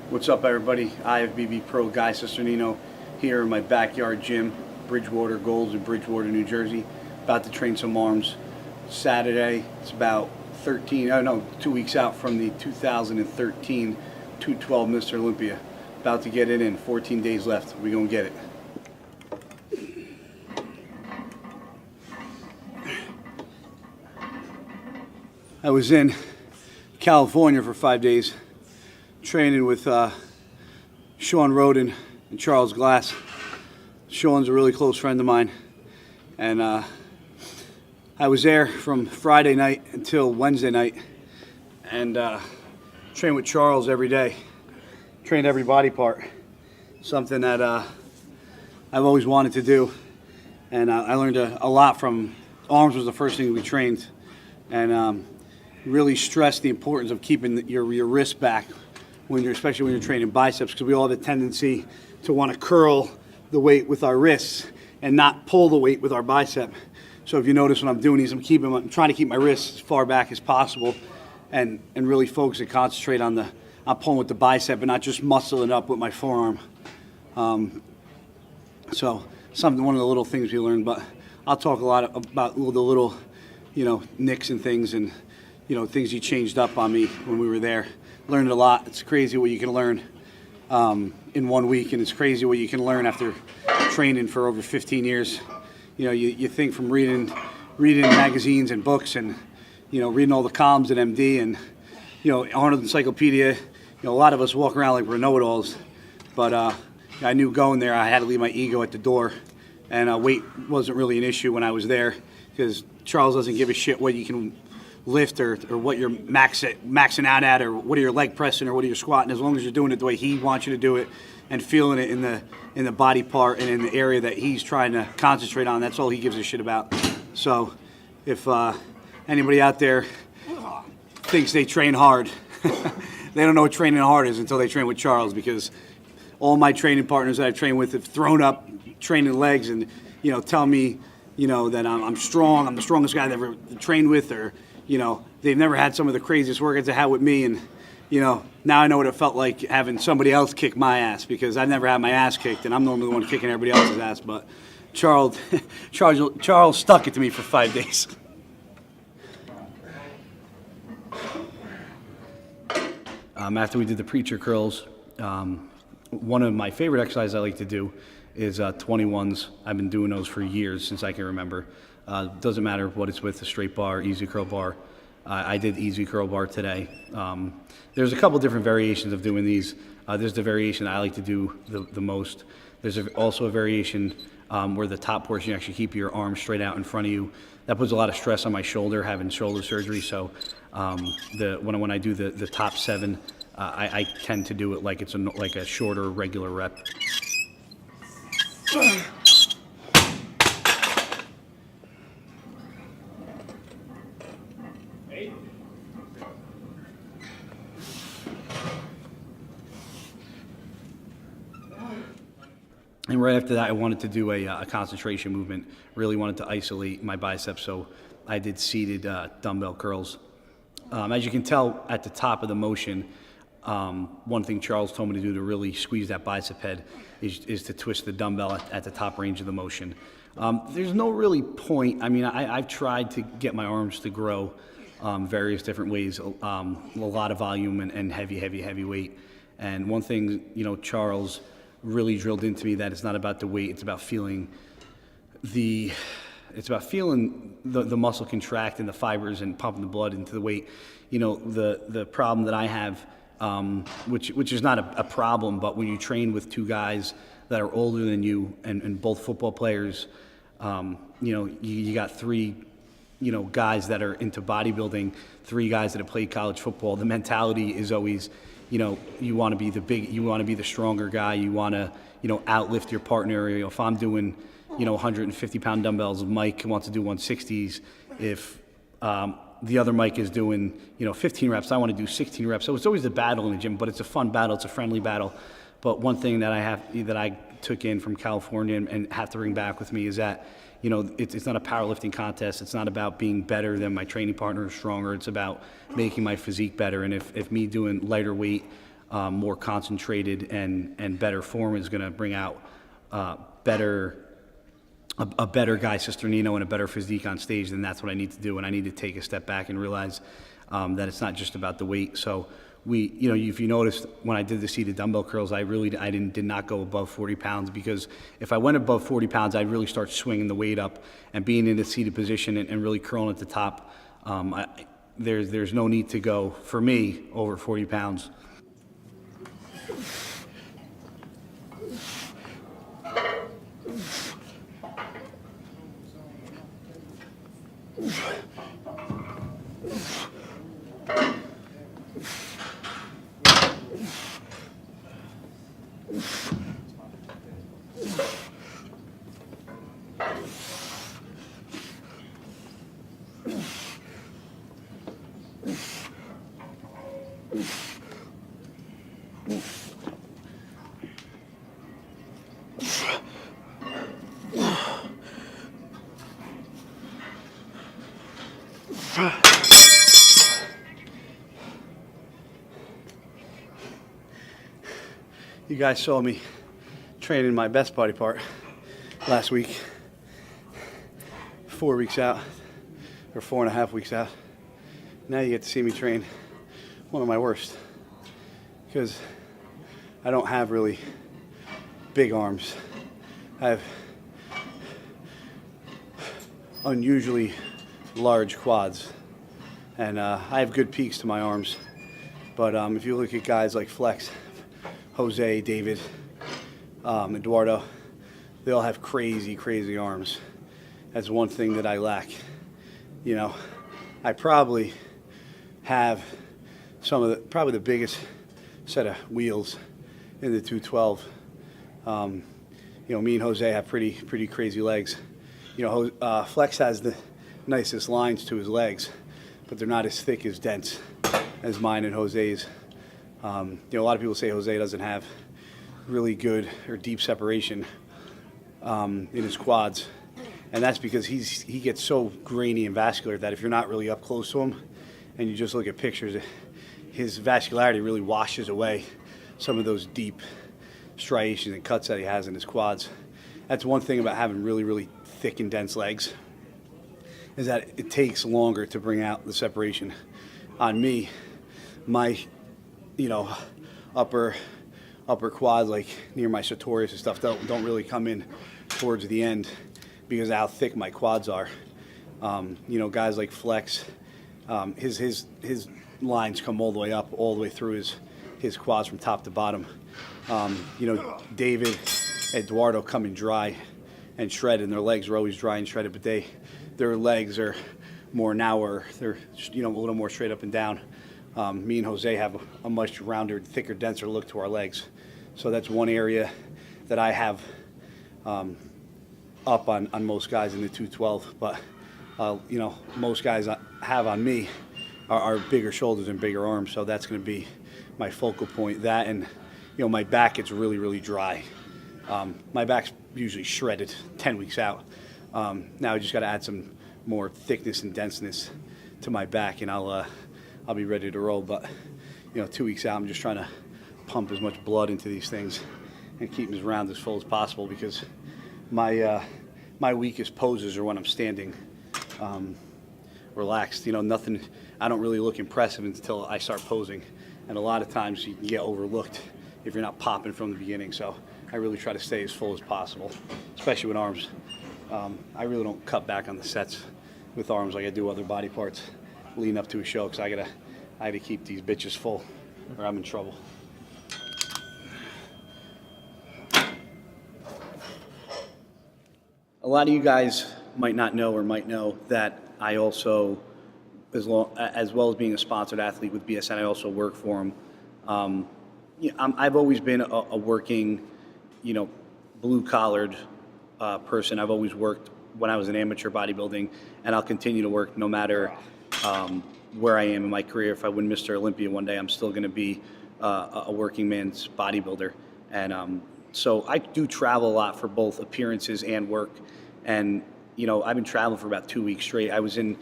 What's up, everybody? IFBB Pro guy Cisternino here in my backyard gym, Bridgewater Golds in Bridgewater, New Jersey. About to train some arms. Saturday, it's about 2 weeks out from the 2013 212 Mr. Olympia. About to get it in, 14 days left. We're gonna get it. I was in California for 5 days training with Sean Roden and Charles Glass. Sean's a really close friend of mine, and I was there from Friday night until Wednesday night, and trained with Charles every day. Trained every body part, something that I've always wanted to do, and I learned a lot from arms. Was the first thing we trained, and really stressed the importance of keeping your wrist back especially when you're training biceps, because we all have a tendency to want to curl the weight with our wrists and not pull the weight with our bicep. So if you notice what I'm doing is I'm trying to keep my wrists as far back as possible, and really focus and concentrate on I'm pulling with the bicep and not just muscling up with my forearm. So one of the little things we learned, but I'll talk a lot about the little, nicks and things, and things he changed up on me when we were there. Learned a lot. It's crazy what you can learn in 1 week, and it's crazy what you can learn after training for over 15 years. You think from reading magazines and books, and reading all the columns at MD, and Arnold Encyclopedia. A lot of us walk around like we're know-it-alls, but I knew going there I had to leave my ego at the door, and weight wasn't really an issue when I was there, because Charles doesn't give a shit what you can lift or what you're maxing out at, or what are your leg pressing, or what are you squatting. As long as you're doing it the way he wants you to do it and feeling it in the body part and in the area that he's trying to concentrate on, that's all he gives a shit about. So if anybody out there thinks they train hard, they don't know what training hard is until they train with Charles, because all my training partners that I've trained with have thrown up training legs and tell me that I'm strong, I'm the strongest guy I've ever trained with, or they've never had some of the craziest workouts they had with me, and now I know what it felt like having somebody else kick my ass, because I've never had my ass kicked, and I'm normally the one kicking everybody else's ass. But Charles stuck it to me for 5 days. After we did the preacher curls, one of my favorite exercises I like to do is 21s. I've been doing those for years, since I can remember. Doesn't matter what it's with, a straight bar, easy curl bar. I did easy curl bar today. There's a couple different variations of doing these. There's the variation I like to do the most. There's also a variation where the top portion, you actually keep your arms straight out in front of you. That puts a lot of stress on my shoulder, having shoulder surgery. So when I do the top 7, I tend to do it like it's like a shorter regular rep. And right after that, I wanted to do a concentration movement. Really wanted to isolate my biceps, so I did seated dumbbell curls. As you can tell at the top of the motion, one thing Charles told me to do to really squeeze that bicep head is to twist the dumbbell at the top range of the motion. There's no really point. I mean, I've tried to get my arms to grow various different ways, a lot of volume and heavy weight. And one thing, Charles really drilled into me, that it's not about the weight, it's about feeling the muscle contract and the fibers and pumping the blood into the weight. The problem that I have, which is not a problem, but when you train with two guys that are older than you and both football players, you got 3 guys that are into bodybuilding, 3 guys that have played college football. The mentality is always, you want to be the stronger guy. You want to, outlift your partner. If I'm doing, 150-pound dumbbells, Mike wants to do 160s. If the other Mike is doing, 15 reps, I want to do 16 reps. So it's always a battle in the gym, but it's a fun battle. It's a friendly battle. But one thing that I took in from California and have to bring back with me is that, it's not a powerlifting contest. It's not about being better than my training partner or stronger. It's about making my physique better. And if me doing lighter weight more concentrated and better form is going to bring out a better guy, Cisternino, and a better physique on stage, then that's what I need to do. And I need to take a step back and realize that it's not just about the weight. So if you noticed when I did the seated dumbbell curls, I did not go above 40 pounds, because if I went above 40 pounds, I'd really start swinging the weight up and being in a seated position and really curling at the top. There's no need to go, for me, over 40 pounds. You guys saw me training my best body part last week, 4 weeks out, or 4.5 weeks out. Now you get to see me train one of my worst, because I don't have really big arms. I have unusually large quads, and I have good peaks to my arms. But if you look at guys like Flex, Jose, David, Eduardo, they all have crazy, crazy arms. That's one thing that I lack. I probably have probably the biggest set of wheels in the 212. Me and Jose have pretty crazy legs. Flex has the nicest lines to his legs, but they're not as thick as dense as mine and Jose's. A lot of people say Jose doesn't have really good or deep separation in his quads, and that's because he gets so grainy and vascular that if you're not really up close to him and you just look at pictures, his vascularity really washes away some of those deep striations and cuts that he has in his quads. That's one thing about having really, really thick and dense legs, is that it takes longer to bring out the separation. On me, my upper quads, like near my sartorius and stuff, don't really come in towards the end because of how thick my quads are. Guys like Flex, his lines come all the way up, all the way through his quads from top to bottom. David, Eduardo come in dry and shredded, and their legs are always dry and shredded, but their legs are more narrower. They're a little more straight up and down. Me and Jose have a much rounder, thicker, denser look to our legs. So that's one area that I have up on most guys in the 212. But, most guys have on me are bigger shoulders and bigger arms. So that's going to be my focal point. That and, my back gets really, really dry. My back's usually shredded 10 weeks out. Now I just got to add some more thickness and denseness to my back, and I'll be ready to roll. But 2 weeks out, I'm just trying to pump as much blood into these things and keep them as round as full as possible, because my weakest poses are when I'm standing relaxed. Nothing. I don't really look impressive until I start posing, and a lot of times you can get overlooked if you're not popping from the beginning. So I really try to stay as full as possible, especially with arms. I really don't cut back on the sets with arms like I do other body parts leading up to a show, because I had to keep these bitches full or I'm in trouble. A lot of you guys might not know or might know that I also, as well as being a sponsored athlete with BSN, I also work for them. I've always been a working, blue-collared person. I've always worked when I was in amateur bodybuilding, and I'll continue to work no matter where I am in my career. If I win Mr. Olympia one day, I'm still going to be a working man's bodybuilder. And so I do travel a lot for both appearances and work. And, I've been traveling for about 2 weeks straight. I was in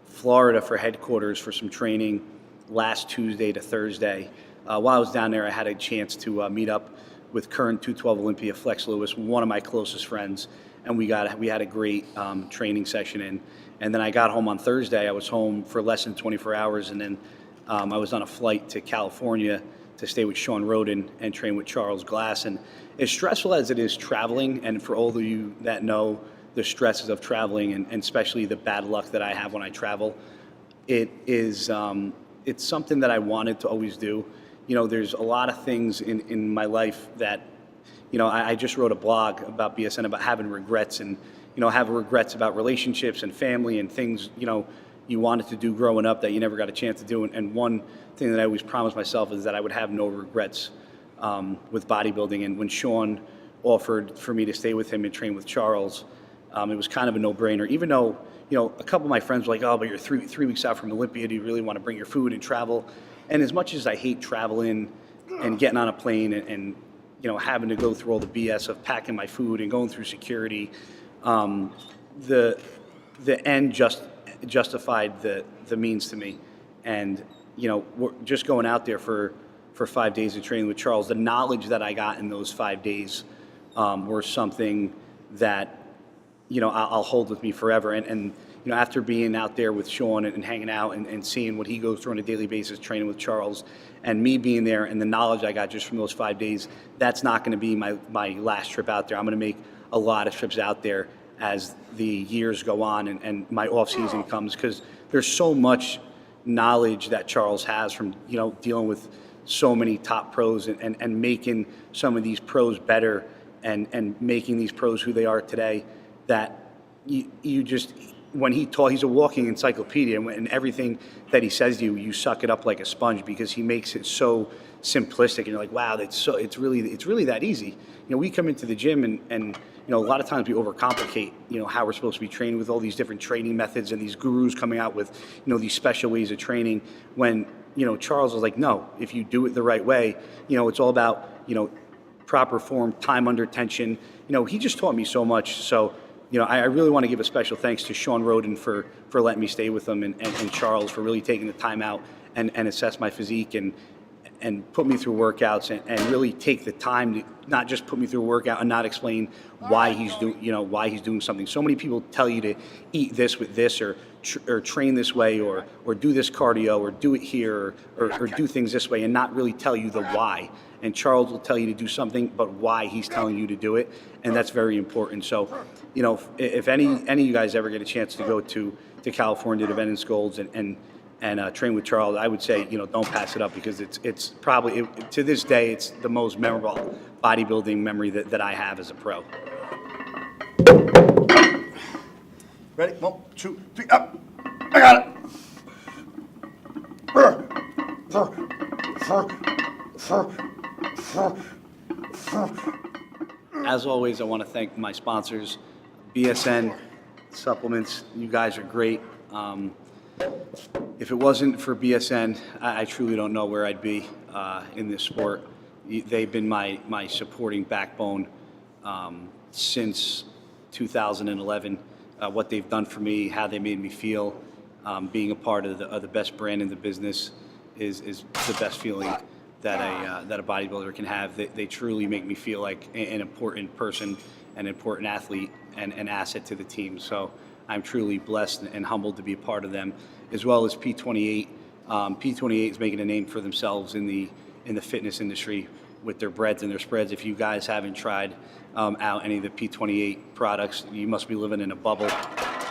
Florida for headquarters for some training last Tuesday to Thursday. while I was down there, I had a chance to meet up with current 212 Olympia Flex Lewis, one of my closest friends, and we had a great training session in. And then I got home on Thursday. I was home for less than 24 hours, and then I was on a flight to California to stay with Sean Roden and train with Charles Glass. And as stressful as it is traveling, and for all of you that know the stresses of traveling, and especially the bad luck that I have when I travel, it is it's something that I wanted to always do. You know, there's a lot of things in my life that, you know, I just wrote a blog about BSN about having regrets, and, you know, having regrets about relationships and family and things, you know, you wanted to do growing up that you never got a chance to do. And one thing that I always promised myself is that I would have no regrets with bodybuilding. And when Sean offered for me to stay with him and train with Charles, it was kind of a no-brainer, even though, you know, a couple of my friends were like, oh, but you're three weeks out from Olympia. Do you really want to bring your food and travel? And as much as I hate traveling and getting on a plane and you know, having to go through all the BS of packing my food and going through security, the end justified the means to me. And, you know, we're just going out there for 5 days of training with Charles, the knowledge that I got in those 5 days were something that, you know, I'll hold with me forever. And you know, after being out there with Sean and hanging out and seeing what he goes through on a daily basis, training with Charles, and me being there and the knowledge I got just from those 5 days, that's not going to be my last trip out there. I'm going to make a lot of trips out there as the years go on and my off season comes, because there's so much knowledge that Charles has from, you know, dealing with so many top pros and making some of these pros better and making these pros who they are today, that you just, when he taught, he's a walking encyclopedia, and everything that he says to you, you suck it up like a sponge, because he makes it so simplistic, and you're like, wow, it's really that easy. You know, we come into the gym and you know, a lot of times we overcomplicate, you know, how we're supposed to be training with all these different training methods and these gurus coming out with, you know, these special ways of training, when, you know, Charles was like, no, if you do it the right way, you know, it's all about, you know, proper form, time under tension. You know, he just taught me so much. So, you know, I really want to give a special thanks to Sean Roden for letting me stay with him, and Charles for really taking the time out and assess my physique and put me through workouts and really take the time to not just put me through a workout and not explain why he's doing something. So many people tell you to eat this with this, or train this way, or do this cardio, or do it here, or do things this way, and not really tell you the why. And Charles will tell you to do something, but why he's telling you to do it, and that's very important. So, you know, if any of you guys ever get a chance to go to California to Venice Golds and train with Charles, I would say, you know, don't pass it up, because it's probably, to this day, it's the most memorable bodybuilding memory that I have as a pro. Ready? 1, 2, 3, up. I got it. As always, I want to thank my sponsors, BSN Supplements. You guys are great. If it wasn't for BSN, I truly don't know where I'd be in this sport. They've been my supporting backbone since 2011. What they've done for me, how they made me feel, being a part of the best brand in the business is the best feeling that a bodybuilder can have. They truly make me feel like an important person, an important athlete, and an asset to the team. So I'm truly blessed and humbled to be a part of them, as well as P28. P28 is making a name for themselves in the fitness industry with their breads and their spreads. If you guys haven't tried out any of the P28 products, you must be living in a bubble,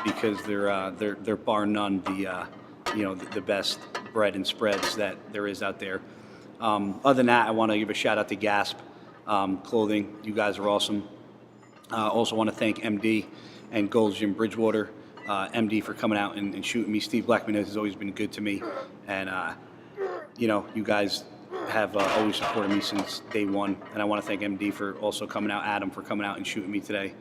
because they're bar none the best bread and spreads that there is out there. Other than that, I want to give a shout out to Gasp Clothing. You guys are awesome. Also want to thank MD and Gold's Gym Bridgewater. MD for coming out and shooting me. Steve Blackman has always been good to me, and you know, you guys have always supported me since day one, and I want to thank MD for also coming out, Adam for coming out and shooting me today.